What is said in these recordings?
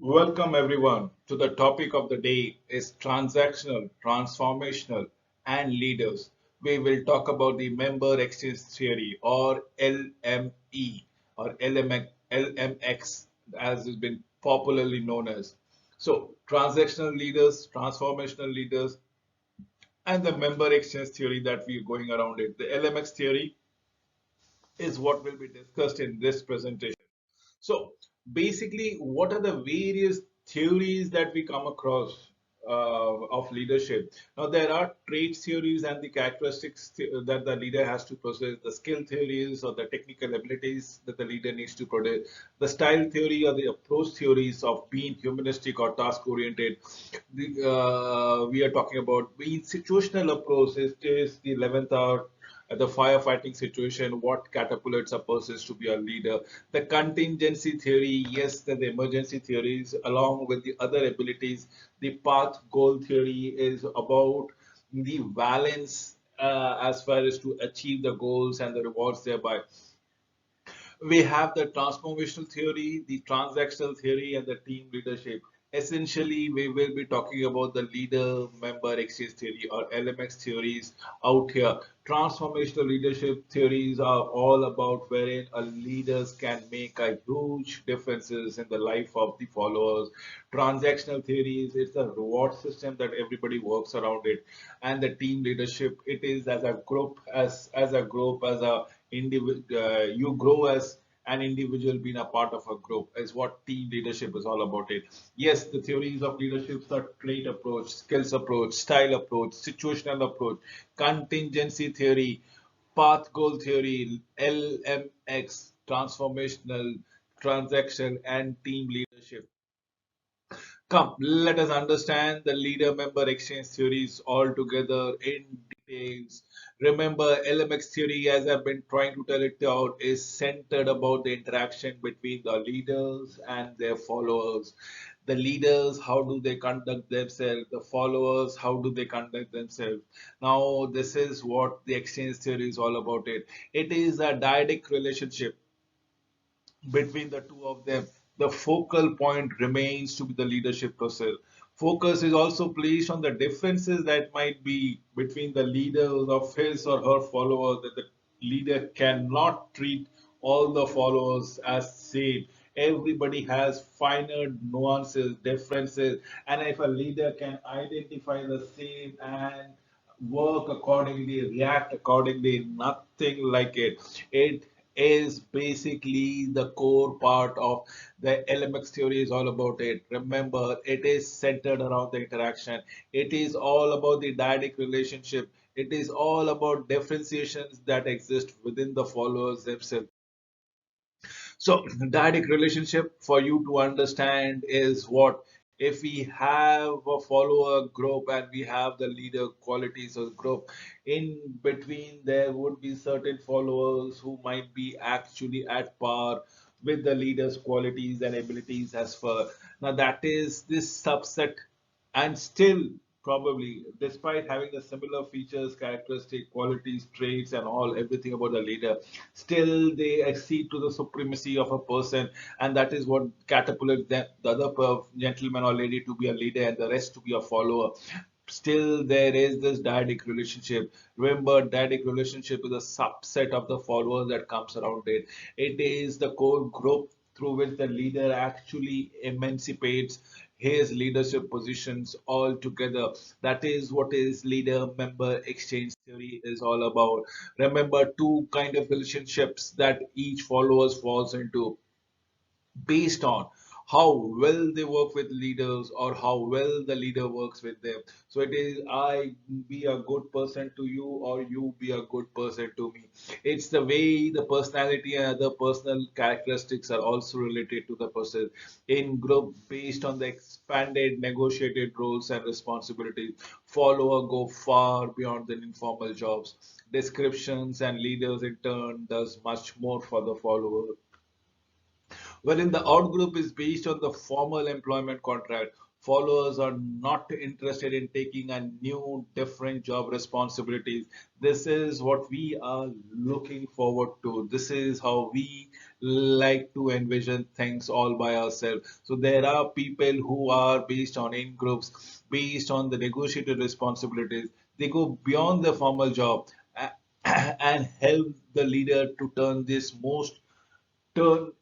Welcome everyone to the topic of the day is transactional, transformational and leaders. We will talk about the member exchange theory or LME or LMX as has been popularly known as. So transactional leaders, transformational leaders and the member exchange theory that we're going around it. The LMX theory is what will be discussed in this presentation. So basically, what are the various theories that we come across of leadership? Now, there are trait theories and the characteristics that the leader has to possess, the skill theories or the technical abilities that the leader needs to produce, the style theory or the approach theories of being humanistic or task oriented. We are talking about being situational approach is the 11th hour the firefighting situation, what catapults a person to be a leader. The contingency theory, yes, the emergency theories, along with the other abilities. The path goal theory is about the balance as far as to achieve the goals and the rewards thereby. We have the transformational theory, the transactional theory, and the team leadership. Essentially, we will be talking about the leader member exchange theory or LMX theories out here. Transformational leadership theories are all about wherein a leaders can make a huge differences in the life of the followers. Transactional theories is the reward system that everybody works around it, and the team leadership it is as a group as a individual you grow as an individual being a part of a group is what team leadership is all about it. Yes, the theories of leadership are trait approach, skills approach, style approach, situational approach, contingency theory, path goal theory, LMX, transformational, transaction, and team leadership. Come, let us understand the leader member exchange theories all together in details. Remember, LMX theory, as I've been trying to tell it out, is centered about the interaction between the leaders and their followers. The leaders, how do they conduct themselves? The followers, how do they conduct themselves? Now, this is what the exchange theory is all about. It is a dyadic relationship between the two of them. The focal point remains to be the leadership process. Focus is also placed on the differences that might be between the leaders of his or her followers, that the leader cannot treat all the followers as same. Everybody has finer nuances, differences, and if a leader can identify the same and work accordingly, react accordingly, nothing like it. It is basically the core part of the LMX theory is all about it. Remember, it is centered around the interaction. It is all about the dyadic relationship. It is all about differentiations that exist within the followers themselves. So, dyadic relationship for you to understand is what if we have a follower group and we have the leader qualities of the group, in between there would be certain followers who might be actually at par with the leader's qualities and abilities as far. Now, that is this subset and still probably despite having the similar features characteristic qualities traits and all everything about the leader, still they accede to the supremacy of a person, and that is what catapults them, the other gentleman or lady to be a leader and the rest to be a follower. Still there is this dyadic relationship. Remember, dyadic relationship is a subset of the followers that comes around it. It is the core group through which the leader actually emancipates his leadership positions all together. That is what is leader member exchange theory is all about. Remember, two kind of relationships that each followers falls into based on how well they work with leaders or how well the leader works with them. So it is I be a good person to you or you be a good person to me. It's the way the personality and other personal characteristics are also related to the person in group based on the expanded negotiated roles and responsibilities. Follower go far beyond the informal jobs descriptions, and leaders in turn does much more for the follower, wherein the out group is based on the formal employment contract. followers are not interested in taking a new different job responsibilities. This is what we are looking forward to. This is how we like to envision things all by ourselves. So there are people who are based on in groups, based on the negotiated responsibilities. They go beyond the formal job and help the leader to turn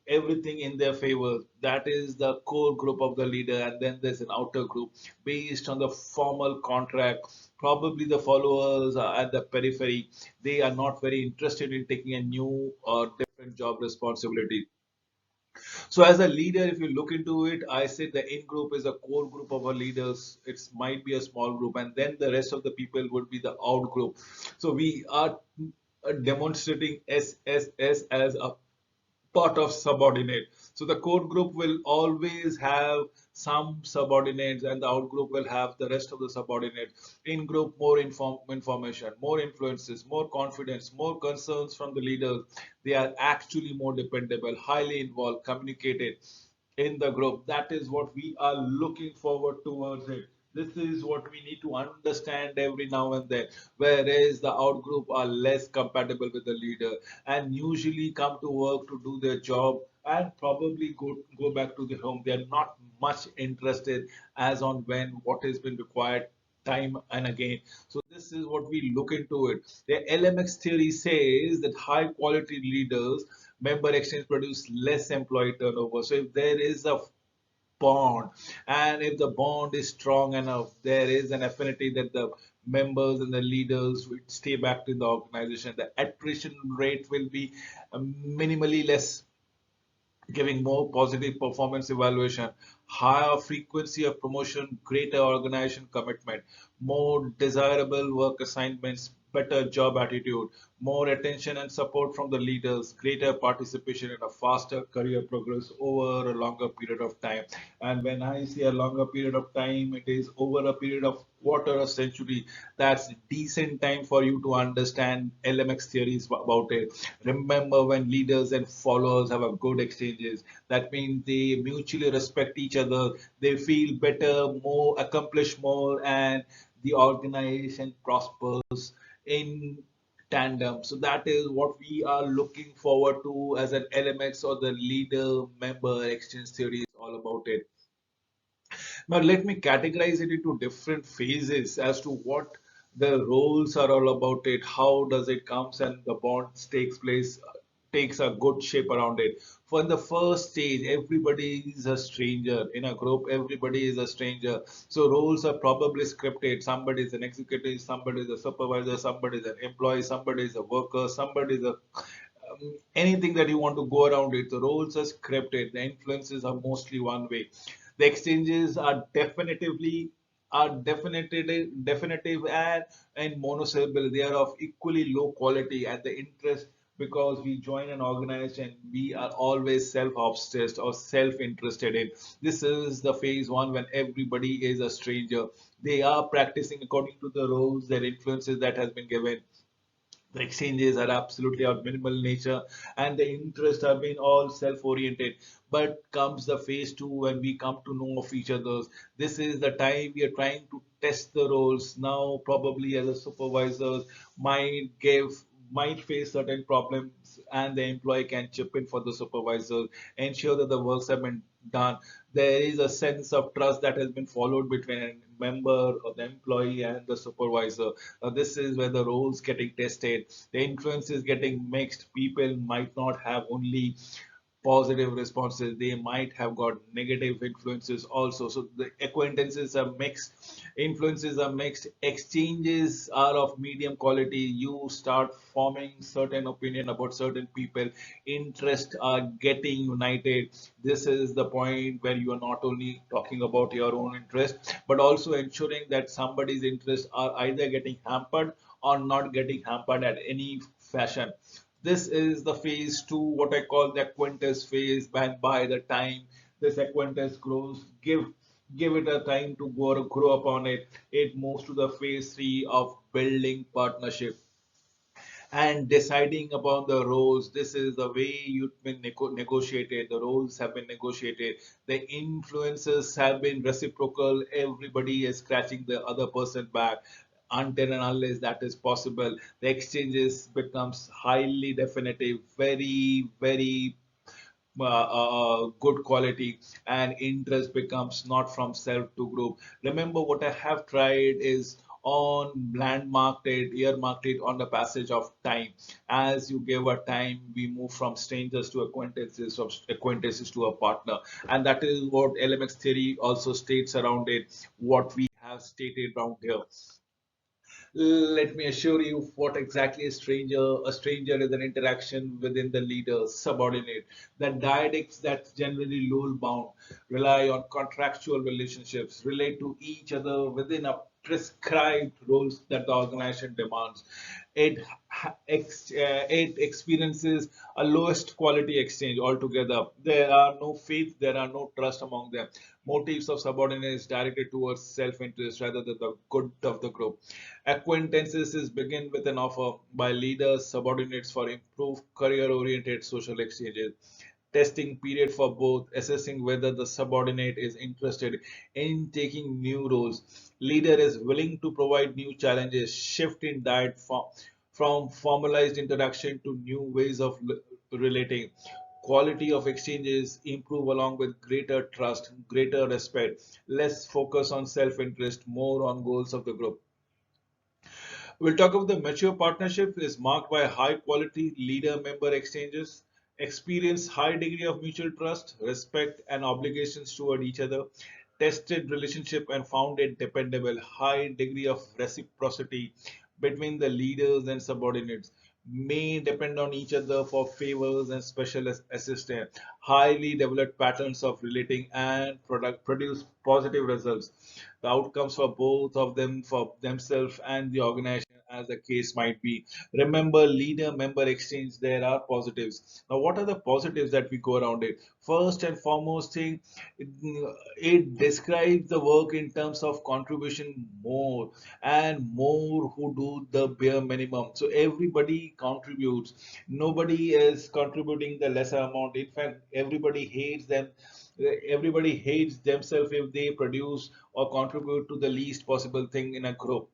everything in their favor. That is the core group of the leader, and then there's an outer group based on the formal contract. Probably the followers are at the periphery. They are not very interested in taking a new or different job responsibility. So as a leader, if you look into it, I say the in group is a core group of our leaders. It might be a small group, and then the rest of the people would be the out group. So we are demonstrating SSS as a part of subordinate. So the core group will always have some subordinates, and the out group will have the rest of the subordinates. In group, more information, more influences, more confidence, more concerns from the leaders. They are actually more dependable, highly involved, communicated in the group. That is what we are looking forward towards it. This is what we need to understand every now and then. Whereas the out group are less compatible with the leader and usually come to work to do their job and probably go back to the home. They are not much interested as on when what has been required time and again. So this is what we look into it. The LMX theory says that high quality leaders member exchange produce less employee turnover. So if there is a bond and if the bond is strong enough, there is an affinity that the members and the leaders will stay back in the organization. The attrition rate will be minimally less, giving more positive performance evaluation, higher frequency of promotion, greater organization commitment, more desirable work assignments, better job attitude, more attention and support from the leaders, greater participation in a faster career progress over a longer period of time. And when I say a longer period of time, it is over a period of quarter a century. That's decent time for you to understand LMX theories about it. Remember, when leaders and followers have a good exchanges, that means they mutually respect each other, they feel better, more accomplished more, and the organization prospers in tandem. So that is what we are looking forward to as an LMX or the leader member exchange theory is all about it. Now, let me categorize it into different phases as to what the roles are all about it, how does it comes and the bonds takes place, takes a good shape around it. For the first stage, everybody is a stranger. In a group, everybody is a stranger. So roles are probably scripted. Somebody is an executive, somebody is a supervisor, somebody is an employee, somebody is a worker, somebody is a anything that you want to go around it. The roles are scripted. The influences are mostly one way. The exchanges are definitive and monosyllable. They are of equally low quality and the interest because we join an organization we are always self-obsessed or self-interested in. This is the phase one when everybody is a stranger. They are practicing according to the roles, their influences that has been given. The exchanges are absolutely of minimal nature and the interests have been all self-oriented. But comes the phase two when we come to know of each other. This is the time we are trying to test the roles. Now probably as a supervisor might face certain problems and the employee can chip in for the supervisor, ensure that the works have been done. There is a sense of trust that has been followed between a member or the employee and the supervisor. This is where the roles getting tested. The influence is getting mixed. People might not have only positive responses, they might have got negative influences also. So the acquaintances are mixed, influences are mixed, exchanges are of medium quality. You start forming certain opinion about certain people, interests are getting united. This is the point where you are not only talking about your own interest but also ensuring that somebody's interests are either getting hampered or not getting hampered at any fashion. This is the phase two, what I call the acquaintance phase. And by the time this acquaintance grows, give it a time to grow upon it. It moves to the phase three of building partnership. and deciding upon the roles. This is the way you've been negotiated. The roles have been negotiated. The influences have been reciprocal. Everybody is scratching the other person back. Until and unless that is possible, the exchanges becomes highly definitive, very good quality, and interest becomes not from self to group. Remember, what I have tried is on landmarked it, earmarked it on the passage of time. As you give a time, we move from strangers to acquaintances, from acquaintances to a partner, and that is what LMX theory also states around it. What we have stated around here. Let me assure you what exactly is stranger. A stranger is an interaction within the leader, subordinate. The dialects that generally rule bound rely on contractual relationships, relate to each other within a prescribed roles that the organization demands. It experiences a lowest quality exchange altogether. There are no faith, there are no trust among them. Motives of subordinates directed towards self-interest rather than the good of the group. Acquaintances is begin with an offer by leaders, subordinates for improved career-oriented social exchanges. Testing period for both, assessing whether the subordinate is interested in taking new roles. Leader is willing to provide new challenges, shift in diet from formalized interaction to new ways of relating. Quality of exchanges improve along with greater trust, greater respect, less focus on self-interest, more on goals of the group. We'll talk about the mature partnership is marked by high quality leader member exchanges, experience high degree of mutual trust, respect and obligations toward each other, tested relationship and found it dependable, high degree of reciprocity between the leaders and subordinates, may depend on each other for favors and special assistance, highly developed patterns of relating and produce positive results. The outcomes for both of them, for themselves and the organization, as the case might be. Remember, leader member exchange, there are positives. Now, what are the positives that we go around it? First and foremost thing, it, it describes the work in terms of contribution more and more who do the bare minimum. So everybody contributes. Nobody is contributing the lesser amount. In fact, everybody hates themselves if they produce or contribute to the least possible thing in a group.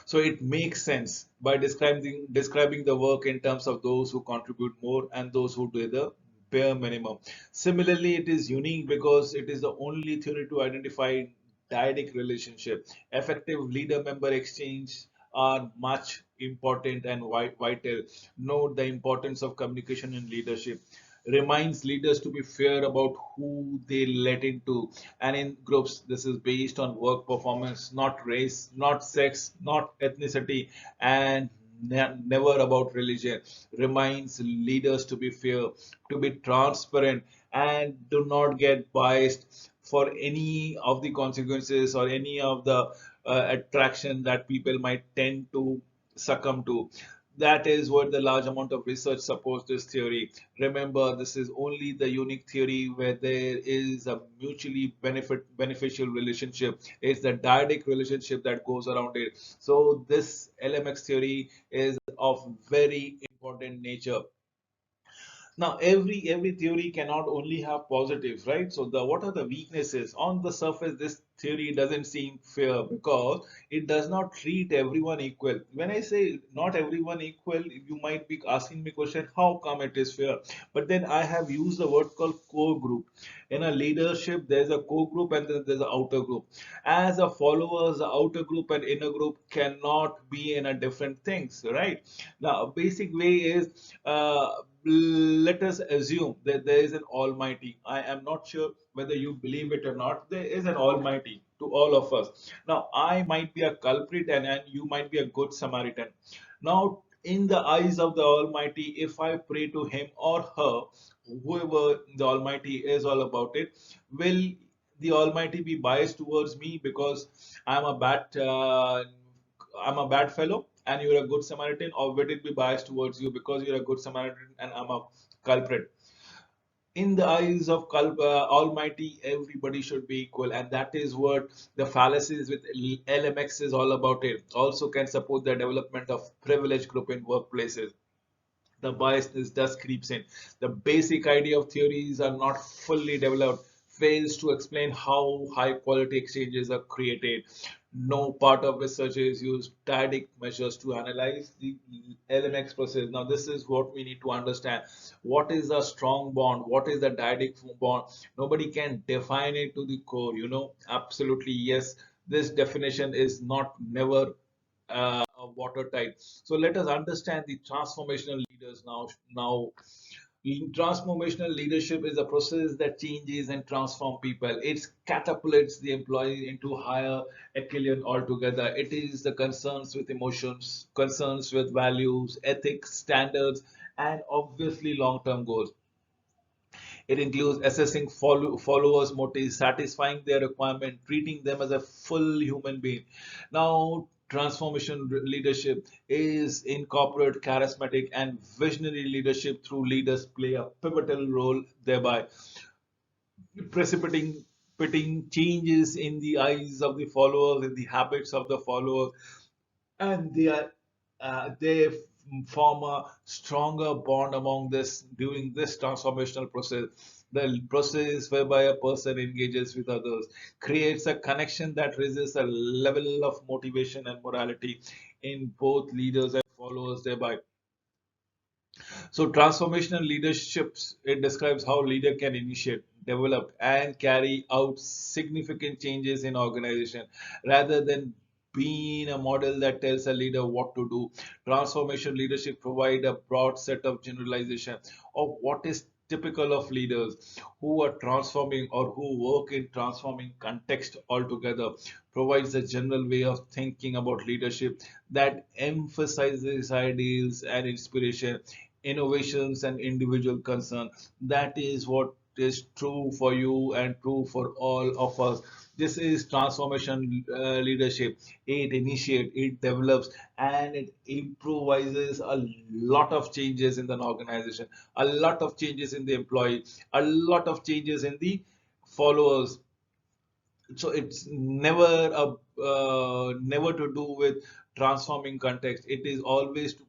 So it makes sense by describing the work in terms of those who contribute more and those who do the bare minimum. Similarly, it is unique because it is the only theory to identify dyadic relationship. Effective leader-member exchange are much important and vital. Note the importance of communication in leadership. Reminds leaders to be fair about who they let into, and in groups this is based on work performance, not race, not sex, not ethnicity, and never about religion. Reminds leaders to be fair, to be transparent, and do not get biased for any of the consequences or any of the attraction that people might tend to succumb to. That is what the large amount of research supports this theory. Remember, this is only the unique theory where there is a mutually beneficial relationship. It's the dyadic relationship that goes around it. So this LMX theory is of very important nature. Now, every theory cannot only have positives, right? So the what are the weaknesses? On the surface, this theory doesn't seem fair because it does not treat everyone equal. When I say not everyone equal, you might be asking me question, how come it is fair? But then I have used the word called core group. In a leadership, there's a core group and then there's an outer group. As a followers, the outer group and inner group cannot be in a different things, right? Now, a basic way is let us assume that there is an Almighty. I am not sure whether you believe it or not. There is an Almighty to all of us. Now, I might be a culprit and you might be a good Samaritan. Now, in the eyes of the Almighty, if I pray to him or her, whoever the Almighty is all about it, will the Almighty be biased towards me because I'm a bad I'm a bad fellow and you're a good Samaritan, or will it be biased towards you because you're a good Samaritan and I'm a culprit? In the eyes of Almighty, everybody should be equal, and that is what the fallacies with LMX is all about. It also can support the development of privileged group in workplaces. The biasness does creeps in. The basic idea of theories are not fully developed, fails to explain how high quality exchanges are created. No part of research is used dyadic measures to analyze the LMX process. Now, this is what we need to understand. What is a strong bond? What is the dyadic bond? Nobody can define it to the core, Absolutely, yes. This definition is not never watertight. So let us understand the transformational leaders now. Transformational leadership is a process that changes and transforms people. It catapults the employee into higher echelon altogether. It is the concerns with emotions, concerns with values, ethics, standards, and obviously long-term goals. It includes assessing followers' motives, satisfying their requirement, treating them as a full human being. Now, transformation leadership is incorporate charismatic and visionary leadership through leaders play a pivotal role, thereby precipitating changes in the eyes of the followers, in the habits of the followers, and they form a stronger bond among this during this transformational process. The process whereby a person engages with others creates a connection that raises a level of motivation and morality in both leaders and followers, thereby so transformational leaderships, it describes how leader can initiate, develop, and carry out significant changes in organization rather than being a model that tells a leader what to do. Transformation leadership provide a broad set of generalization of what is typical of leaders who are transforming or who work in transforming context altogether provides a general way of thinking about leadership that emphasizes ideals and inspiration innovations and individual concern. That is what is true for you and true for all of us. This is transformation leadership. It initiates, it develops, and it improvises a lot of changes in the organization, a lot of changes in the employee, a lot of changes in the followers. So it's never to do with transforming context. It is always to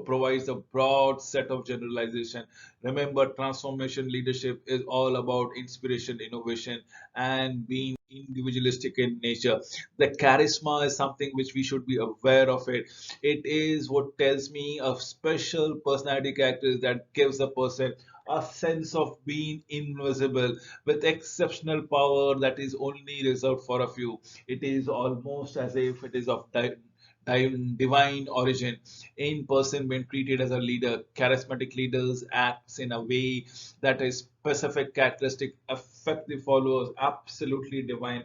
provides a broad set of generalization. Remember, transformation leadership is all about inspiration, innovation, and being individualistic in nature. The charisma is something which we should be aware of it. It is what tells me a special personality character that gives a person a sense of being invisible with exceptional power that is only reserved for a few. It is almost as if it is of divine origin in person when treated as a leader. Charismatic leaders acts in a way that is specific characteristic affect the followers. Absolutely divine,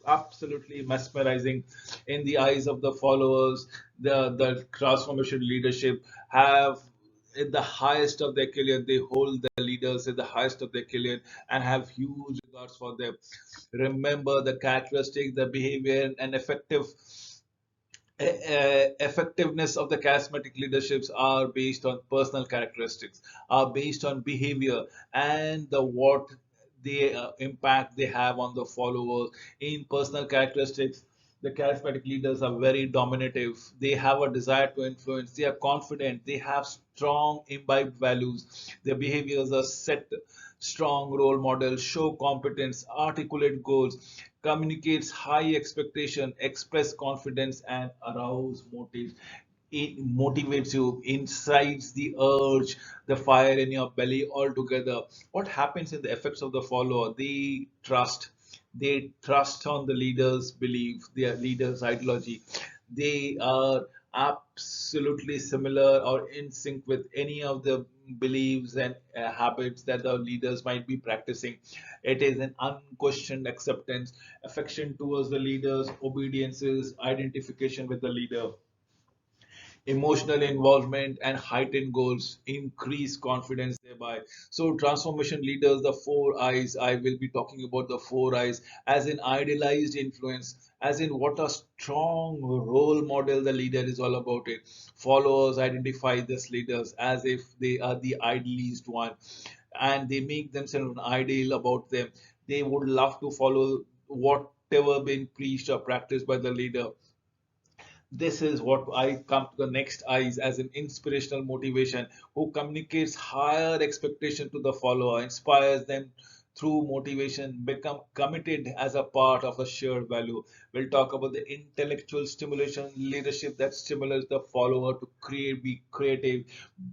absolutely mesmerizing in the eyes of the followers. The transformation leadership have in the highest of their career, they hold the leaders in the highest of their career and have huge regards for them. Remember the characteristic, the behavior, and effectiveness of the charismatic leaderships are based on personal characteristics, are based on behavior and the what the impact they have on the followers in personal characteristics. The charismatic leaders are very dominative. They have a desire to influence. They are confident. They have strong imbibed values. Their behaviors are set strong role models, show competence, articulate goals, communicates high expectation, express confidence, and arouse motives. It motivates you, incites the urge, the fire in your belly altogether. What happens in the effects of the follower? They trust on the leader's belief, their leader's ideology. They are absolutely similar or in sync with any of the beliefs and habits that the leaders might be practicing. It is an unquestioned acceptance, affection towards the leaders, obediences, identification with the leader. Emotional involvement and heightened goals increase confidence thereby. So transformation leaders, the four eyes, I will be talking about the four eyes as an idealized influence, as in what a strong role model the leader is all about it. Followers identify these leaders as if they are the idealized one. and they make themselves an ideal about them. They would love to follow whatever been preached or practiced by the leader. This is what I come to the next eyes as an inspirational motivation who communicates higher expectation to the follower, inspires them through motivation, become committed as a part of a shared value. We'll talk about the intellectual stimulation leadership that stimulates the follower to create, be creative,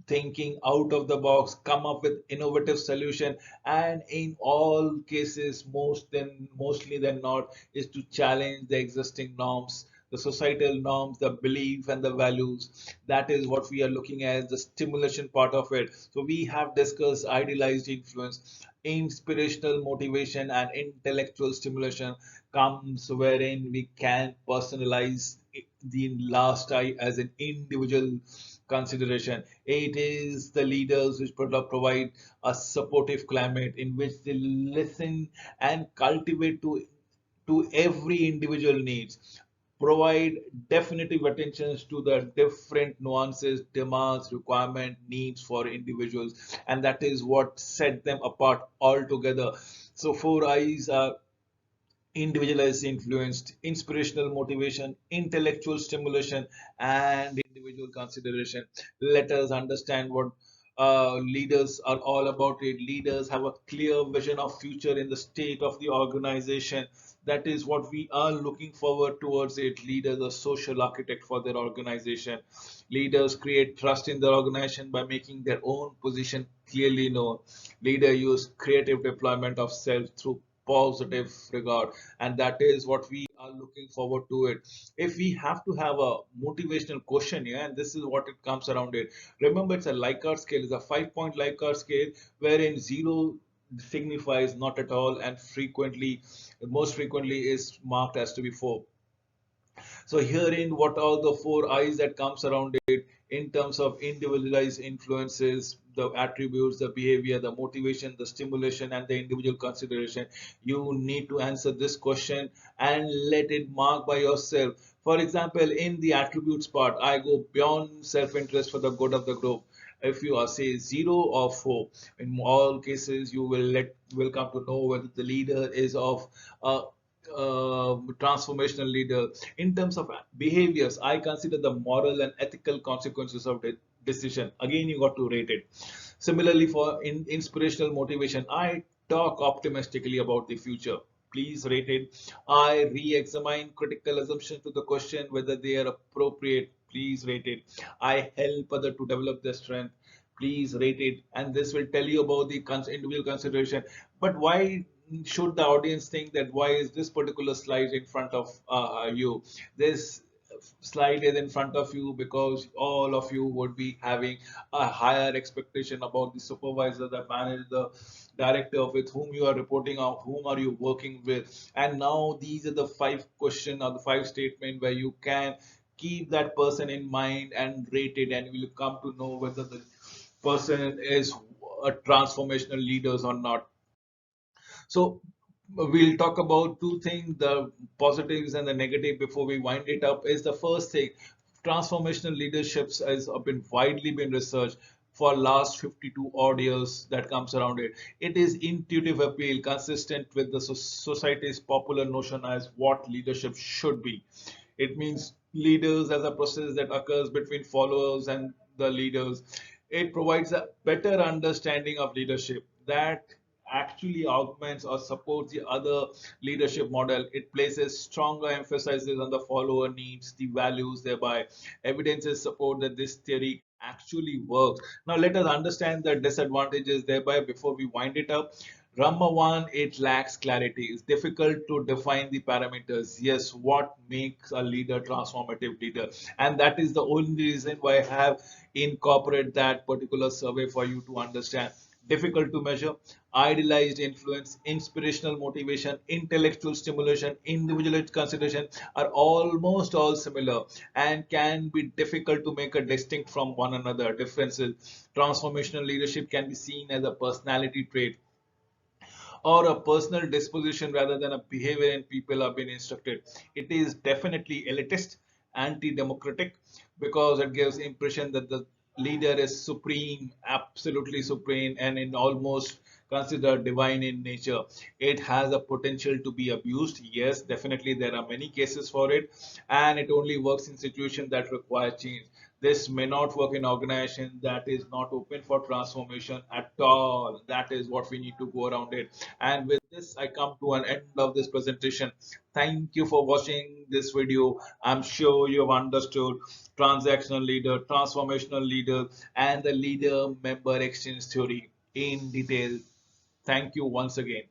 thinking out of the box, come up with innovative solution, and in all cases, mostly than not, is to challenge the existing norms, the societal norms, the belief and the values. That is what we are looking at, the stimulation part of it. So we have discussed idealized influence, inspirational motivation, and intellectual stimulation comes wherein we can personalize the last I as an individual consideration. It is the leaders which provide a supportive climate in which they listen and cultivate to every individual needs, provide definitive attentions to the different nuances, demands, requirement, needs for individuals, and that is what set them apart altogether. So four eyes are individualized influenced, inspirational motivation, intellectual stimulation, and individual consideration. Let us understand what leaders are all about. It leaders have a clear vision of future in the state of the organization. That is what we are looking forward towards. It leaders a social architect for their organization. Leaders create trust in their organization by making their own position clearly known. Leader use creative deployment of self through positive regard, and that is what we are looking forward to it. If we have to have a motivational question here, and this is what it comes around it. Remember, it's a Likert scale. It's a 5-point Likert scale wherein zero signifies not at all, and frequently, most frequently, is marked as to be 4. So herein, what are the four eyes that comes around it in terms of individualized influences, the attributes, the behavior, the motivation, the stimulation, and the individual consideration. You need to answer this question and let it mark by yourself. For example, in the attributes part, I go beyond self-interest for the good of the group. If you are say 0 or 4, in all cases you will come to know whether the leader is of uh, transformational leader. In terms of behaviors, I consider the moral and ethical consequences of the decision. Again, you got to rate it. Similarly, for inspirational motivation, I talk optimistically about the future. Please rate it. I re-examine critical assumptions to the question whether they are appropriate. Please rate it. I help other to develop their strength. Please rate it. And this will tell you about the individual consideration. But why should the audience think that why is this particular slide in front of you? This slide is in front of you because all of you would be having a higher expectation about the supervisor, the manager, the director with whom you are reporting on, whom are you working with. And now these are the 5 question or the 5 statement where you can keep that person in mind and rate it, and you will come to know whether the person is a transformational leaders or not. So we'll talk about two things, the positives and the negative before we wind it up. Is the first thing, transformational leaderships has been widely been researched for last 52 odd years that comes around it. It is intuitive appeal consistent with the society's popular notion as what leadership should be. It means leaders as a process that occurs between followers and the leaders. It provides a better understanding of leadership that actually augments or supports the other leadership model. It places stronger emphasis on the follower needs, the values, thereby evidences support that this theory actually works. Now let us understand the disadvantages thereby before we wind it up. Number one, it lacks clarity. It's difficult to define the parameters. Yes, what makes a leader transformative leader? And that is the only reason why I have incorporated that particular survey for you to understand. Difficult to measure, idealized influence, inspirational motivation, intellectual stimulation, individual consideration are almost all similar and can be difficult to make a distinct from one another. Differences. Transformational leadership can be seen as a personality trait or a personal disposition rather than a behavior and people are being instructed. It is definitely elitist, anti-democratic because it gives impression that the leader is supreme, absolutely supreme, and in almost considered divine in nature. It has a potential to be abused. Yes, definitely there are many cases for it, and it only works in situations that require change. This may not work in organization that is not open for transformation at all. That is what we need to go around it. And with this, I come to an end of this presentation. Thank you for watching this video. I'm sure you have understood transactional leader, transformational leader, and the leader member exchange theory in detail. Thank you once again.